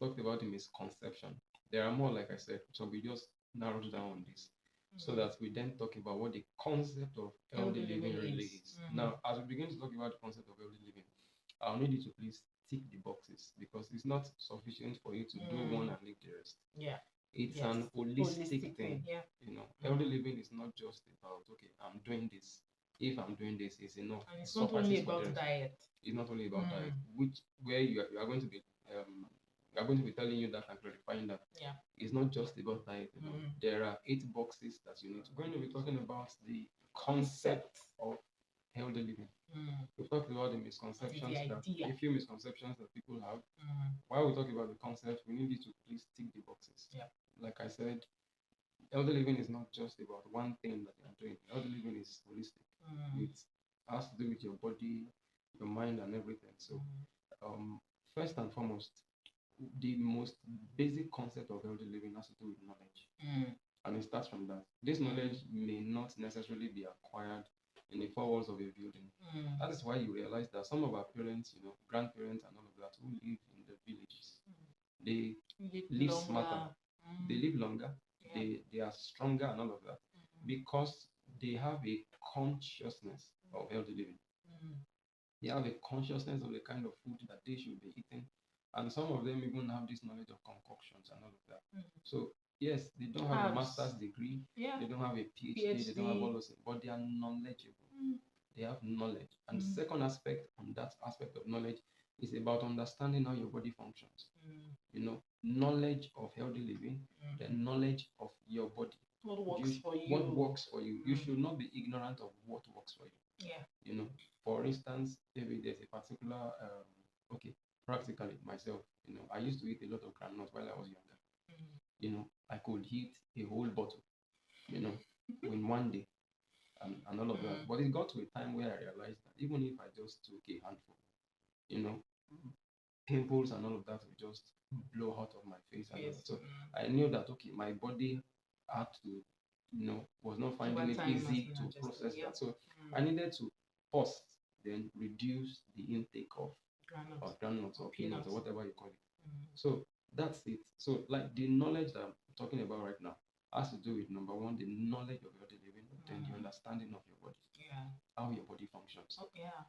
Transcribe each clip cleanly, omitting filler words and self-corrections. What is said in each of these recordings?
talked about the misconception. There are more, like I said, so we just narrowed down on this so that we then talk about what the concept of healthy living really is. Now, as we begin to talk about the concept of healthy living, I'll need you to please tick the boxes because it's not sufficient for you to do one and leave the rest. Yeah. It's an holistic thing. Yeah. You know, healthy living is not just about, okay, I'm doing this. If I'm doing this, it's enough. And it's not only about diet. It's not only about diet, where you are going to be we are going to be telling you that and clarifying that. Yeah. It's not just about diet. You know, there are 8 boxes that you need. We're going to be talking about the concept of healthy living. We've talked about the misconceptions, a few misconceptions that people have. While we talk about the concept, we need you to please tick the boxes. Yeah. Like I said, healthy living is not just about one thing that you're doing. Healthy living is holistic. It has to do with your body, your mind, and everything. So, first and foremost, the most basic concept of healthy living has to do with knowledge. And it starts from that. This knowledge may not necessarily be acquired in the 4 walls of a building. That is why you realize that some of our parents, you know, grandparents and all of that, who live in the villages, they live smarter, they live longer, they are stronger and all of that, because they have a consciousness of healthy living. They have a consciousness of the kind of food that they should be eating. And some of them even have this knowledge of concoctions and all of that. So, yes, they don't have a master's degree, they don't have a PhD, they don't have all those things, but they are knowledgeable. They have knowledge. And the second aspect on that aspect of knowledge is about understanding how your body functions. You know, knowledge of healthy living, the knowledge of your body. What works for you? What works for you. You should not be ignorant of what works for you. Yeah. You know, for instance, maybe there's a particular, practically myself, you know, I used to eat a lot of granules while I was younger. You know, I could eat a whole bottle, you know, in one day and all of that. But it got to a time where I realized that even if I just took a handful, you know, pimples and all of that would just blow out of my face. And so I knew that, okay, my body had to, you know, was not finding it easy to process that. So I needed to first then reduce the intake of granules or peanuts or whatever you call it. So that's it. So like the knowledge that I'm talking about right now has to do with, number one, the knowledge of healthy living, then the understanding of your body, how your body functions.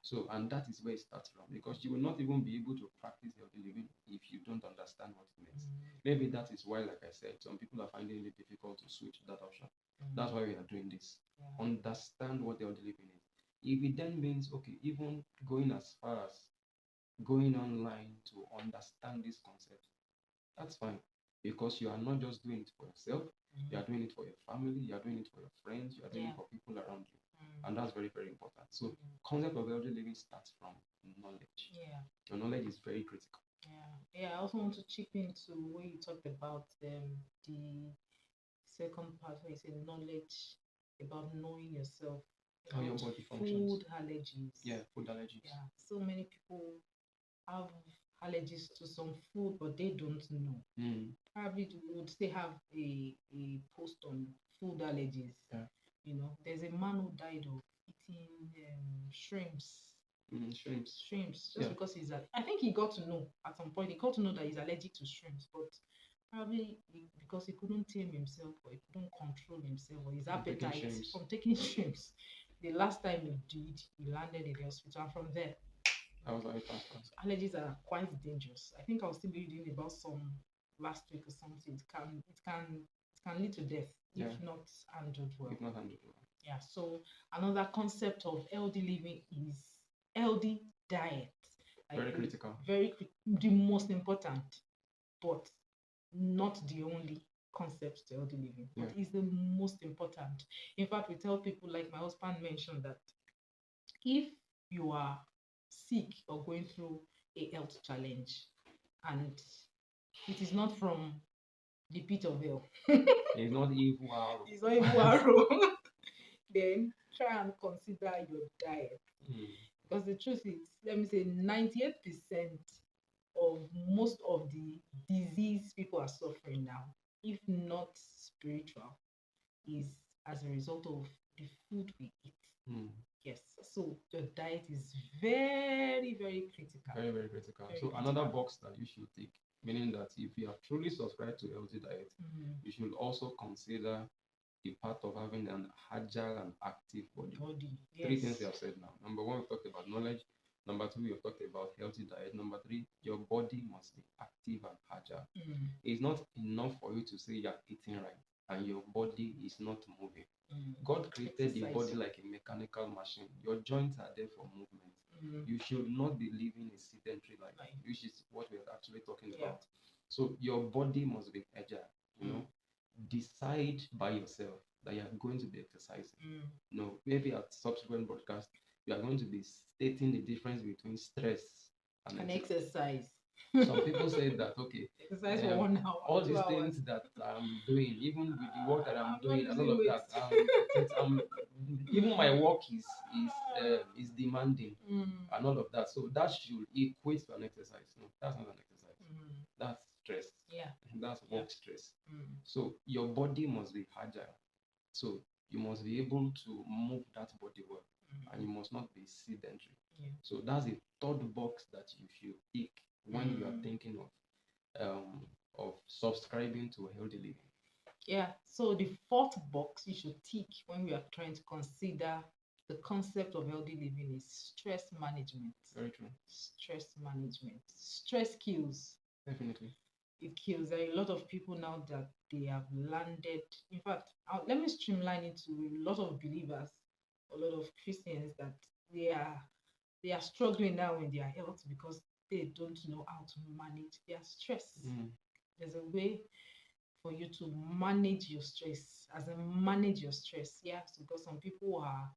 So, and that is where it starts from, because you will not even be able to practice healthy living if you don't understand what it means. Maybe that is why, like I said, some people are finding it difficult to switch that option. That's why we are doing this. Understand what healthy living is. If it then means, okay, even going as far as going online to understand this concept, that's fine, because you are not just doing it for yourself, you are doing it for your family, you are doing it for your friends, you are doing it for people around you. And that's very, very important. So concept of healthy living starts from knowledge. Your knowledge is very critical. I also want to chip into where you talked about the second part where you say knowledge, about knowing yourself, how your body functions. Food allergies. Food allergies. So many people have allergies to some food, but they don't know. Probably would say have a post on food allergies. You know, there's a man who died of eating shrimps. Shrimps. Just because I think he got to know at some point. He got to know that he's allergic to shrimps, but probably because he couldn't tame himself, or he couldn't control himself, or his appetite from taking shrimps. The last time he did, he landed in the hospital. And from there, allergies are quite dangerous. I think I was still reading about some last week or something. It can lead to death if not handled well. So another concept of healthy living is healthy diet. Very critical. The most important, but not the only concept to healthy living, but is the most important. In fact, we tell people, like my husband mentioned, that if you are sick or going through a health challenge and it is not from the pit of hell, it's not evil arrow, then try and consider your diet. Because the truth is, let me say 98% of most of the disease people are suffering now, if not spiritual, is as a result of the food we eat. Yes, so the diet is very, very critical. Very, very critical. So another box that you should take Meaning that if you have truly subscribed to a healthy diet, you should also consider the part of having an agile and active body. Yes. 3 things we have said now. Number 1, we talked about knowledge. Number 2, we have talked about healthy diet. Number 3, your body must be active and agile. It's not enough for you to say you're eating right and your body is not moving. God created the body like a mechanical machine. Your joints are there for movement. You should not be living a sedentary life, which is what we're actually talking about. So your body must be agile. Decide by yourself that you are going to be exercising. Maybe at subsequent broadcast, you are going to be stating the difference between stress and exercise. Some people say that, okay, exercise for 1 hour, all these things that I'm doing, even with the work that I'm doing and all of that, even my work is demanding and all of that. So that should equate to an exercise. No, that's not an exercise. That's stress. That's work stress. So your body must be agile. So you must be able to move that body well, and you must not be sedentary. So that's the third box that you should tick when you are thinking of subscribing to a healthy living. So the fourth box you should tick when we are trying to consider the concept of healthy living is stress management. Very true. Stress management. Stress kills. Definitely. It kills. There are a lot of people now that they have landed. In fact, let me streamline it to a lot of believers, a lot of Christians that they are struggling now in their health because they don't know how to manage their stress. There's a way for you to manage your stress, manage your stress. So because some people are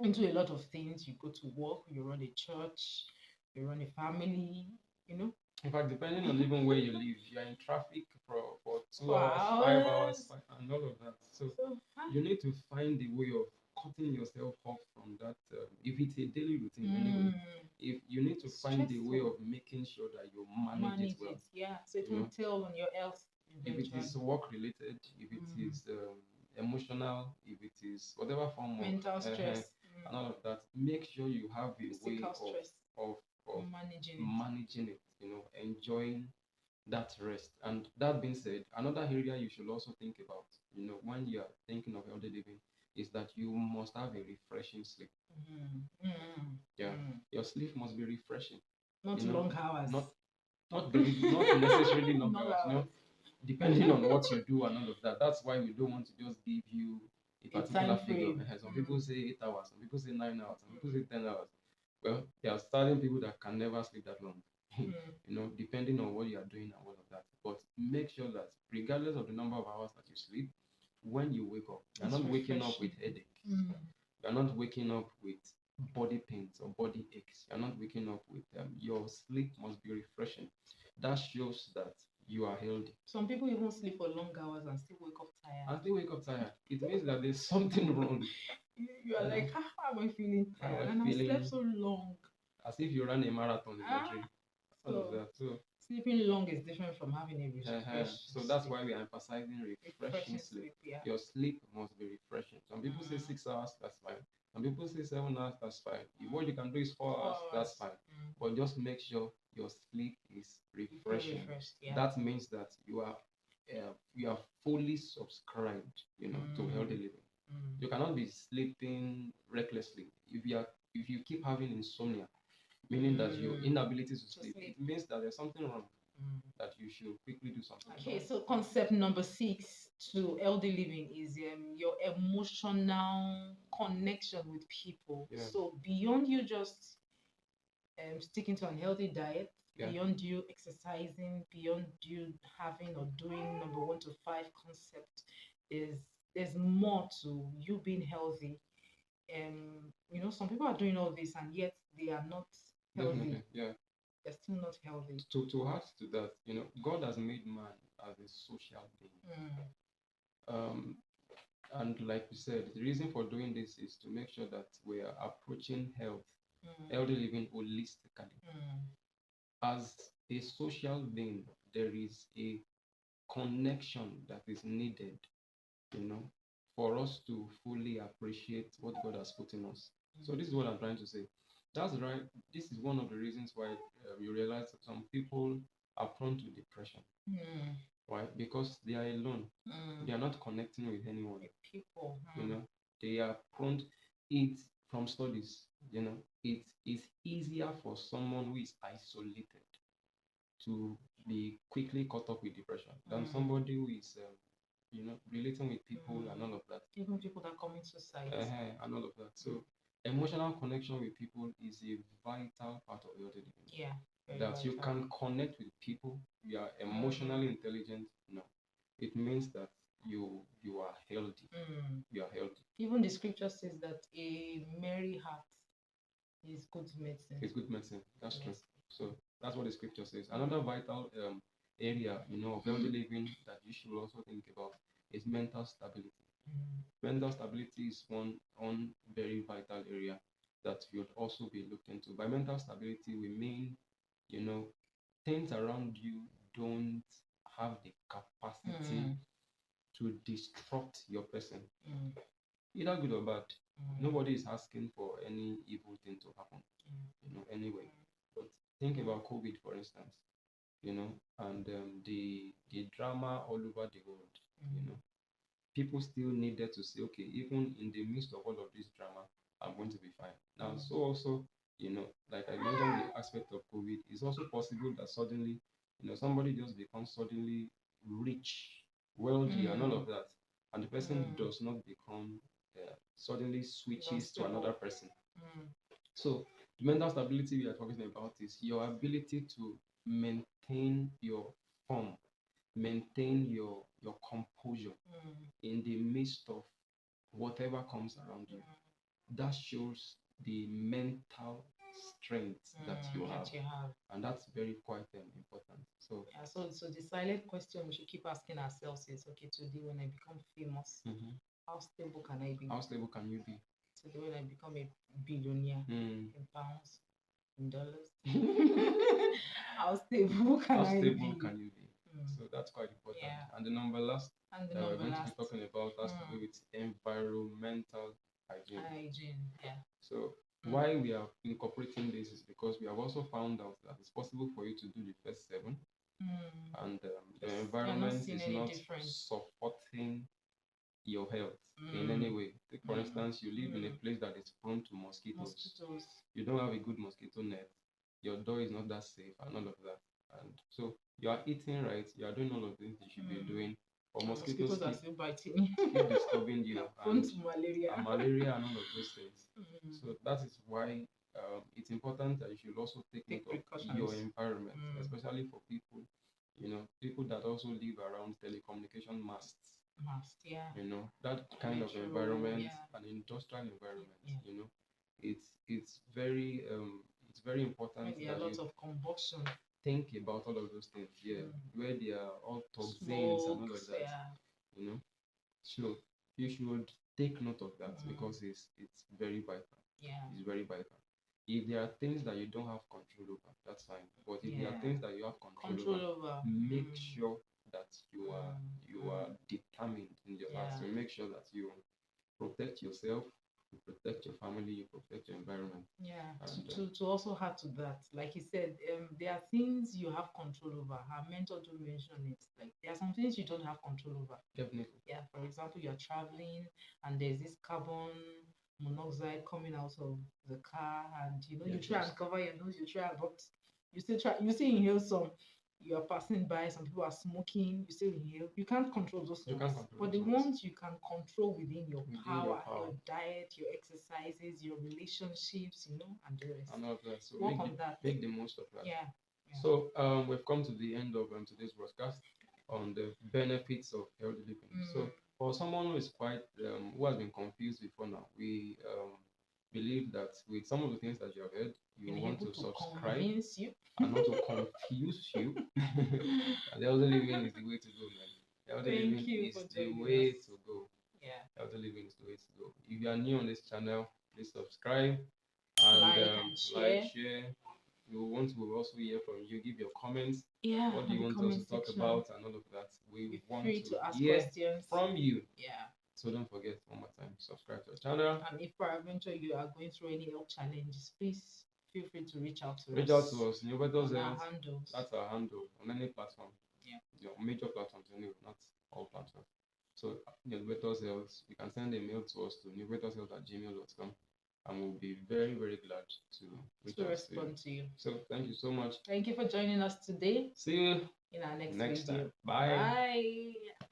into a lot of things. You go to work, you run a church, you run a family, In fact, depending on even where you live, you're in traffic for 2 hours, 5 hours, and all of that. So you need to find a way of cutting yourself off from that. If it's a daily routine, anyway, if you need to find a way of making sure that you manage it well. So it will tell on your health. If it is work related, if it is emotional, if it is whatever form of mental stress and all of that, make sure you have a way of managing it, enjoying that rest. And that being said, another area you should also think about, when you are thinking of healthy living, is that you must have a refreshing sleep. Your sleep must be refreshing. Not long hours. Not necessarily long hours. Depending on what you do and all of that. That's why we don't want to just give you a particular figure. Some people say 8 hours, some people say 9 hours, some people say 10 hours. Well, there are certain people that can never sleep that long. Depending on what you are doing and all of that. But make sure that regardless of the number of hours that you sleep, when you wake up, you're not waking up with headache. You're not waking up with body pains or body aches. You're not waking up with your sleep must be refreshing. That shows that you are healthy. Some people even sleep for long hours and still wake up tired. It means that there's something wrong. You are like, how am I feeling tired? And I slept so long. As if you ran a marathon in a dream. So sleeping long is different from having a refreshing So that's why we are emphasizing refreshing sleep. Your sleep must be refreshing. Some people say 6 hours, that's fine. Some people say 7 hours, that's fine. If what you can do is 4 hours, that's fine. But just make sure your sleep is refreshing. That means that you are fully subscribed, to healthy living. You cannot be sleeping recklessly. If you keep having insomnia, meaning that your inability to sleep, it means that there's something wrong. That you should quickly do something. Okay, so concept number 6 to healthy living is your emotional connection with people. So beyond you just sticking to an healthy diet, beyond you exercising, beyond you having or doing number 1 to 5 concept, there's more to you being healthy. Some people are doing all this and yet they are not healthy. Definitely, they're still not healthy. To add to that, God has made man as a social being. And like we said, the reason for doing this is to make sure that we are approaching healthy living holistically. As a social being, there is a connection that is needed, for us to fully appreciate what God has put in us. So this is what I'm trying to say. That's right. This is one of the reasons why you realize that some people are prone to depression. Right? Because they are alone. They are not connecting with anyone. With people. You know, they are prone to it from studies. You know, it is easier for someone who is isolated to be quickly caught up with depression than somebody who is relating with people and all of that. Even people that commit suicide. And all of that. So emotional connection with people is a vital part of healthy living. Yeah. That you can connect with people, you are emotionally intelligent. No. It means that you are healthy. You are healthy. Even the scripture says that a merry heart is good medicine. It's good medicine. That's true. So that's what the scripture says. Another vital area, of healthy living that you should also think about is mental stability. Mental stability is one very vital area that you'd also be looked into. By mental stability, we mean, things around you don't have the capacity to disrupt your person, either good or bad. Nobody is asking for any evil thing to happen, anyway. But think about COVID, for instance, and the drama all over the world. People still needed to say, okay, even in the midst of all of this drama, I'm going to be fine. Now, so also, like I mentioned, the aspect of COVID, it's also possible that suddenly, somebody just becomes suddenly rich, wealthy, and all of that, and the person does not become suddenly switches to another person. So the mental stability we are talking about is your ability to maintain your form, maintain your composure in the midst of whatever comes around you. That shows the mental strength that you have, and that's very quite important. So yeah, so the silent question we should keep asking ourselves is, okay, today when I become famous, how stable can I be? How stable can you be? Today when I become a billionaire in pounds, in dollars, how stable can I be? Can you be? So that's quite important. Yeah. And the number last that we're going to be talking about has to do with environmental hygiene. Yeah. So why we are incorporating this is because we have also found out that it's possible for you to do the first 7, and the environment is not supporting your health in any way. Take, for instance, you live in a place that is prone to mosquitoes. You don't have a good mosquito net. Your door is not that safe, and all of that. And so you are eating right. You are doing all of the things you should be doing. But mosquitoes are still biting. keep disturbing you. And malaria. And malaria and all of those things. So that is why it's important that you should also take note of your environment, especially for people, people that also live around telecommunication masts. Yeah. That kind of environment, an industrial environment, it's very important that a lot of combustion. Think about all of those things, where they are all toxins and all of that, so you should take note of that because it's very vital. It's very vital. If there are things that you don't have control over, that's fine. But if there are things that you have control over, make sure that you are determined in your heart. So make sure that you protect yourself, you protect your family, you protect your environment. Yeah. And, to also add to that, like you said, there are things you have control over. Our mentor do mention it. Like there are some things you don't have control over. Definitely. Yeah. For example, you're traveling and there's this carbon monoxide coming out of the car, and you try and cover your nose, you try, but you still inhale some. You are passing by, some people are smoking, you still inhale. You can't control those ones. But the ones you can control within your power, your diet, your exercises, your relationships, and the rest. And all of that. So work on that. Make the most of that. Yeah. So we've come to the end of today's broadcast on the benefits of healthy living. So for someone who is quite who has been confused before now, we believe that with some of the things that you have heard, you want to subscribe and not to confuse you. The healthy living is the way to go, man. Healthy living is the way to go. Yeah. Healthy living is the way to go. If you are new on this channel, please subscribe and like, share. We want to also hear from you. Give your comments. Yeah. What do you want us to talk about and all of that? We want to ask hear questions from you. Yeah. So don't forget, one more time, subscribe to our channel. And if peradventure you are going through any health challenges, please feel free to reach out to us. Reach out to us. Innovators on our Health. handles. That's our handle on any platform. Yeah. Your major platforms anyway, not all platforms. So Innovators Health, you can send a mail to us to innovatorshealth@gmail.com, and we'll be very, very glad to respond to you. So thank you so much. Thank you for joining us today. See you in our next video. time. Bye. Bye.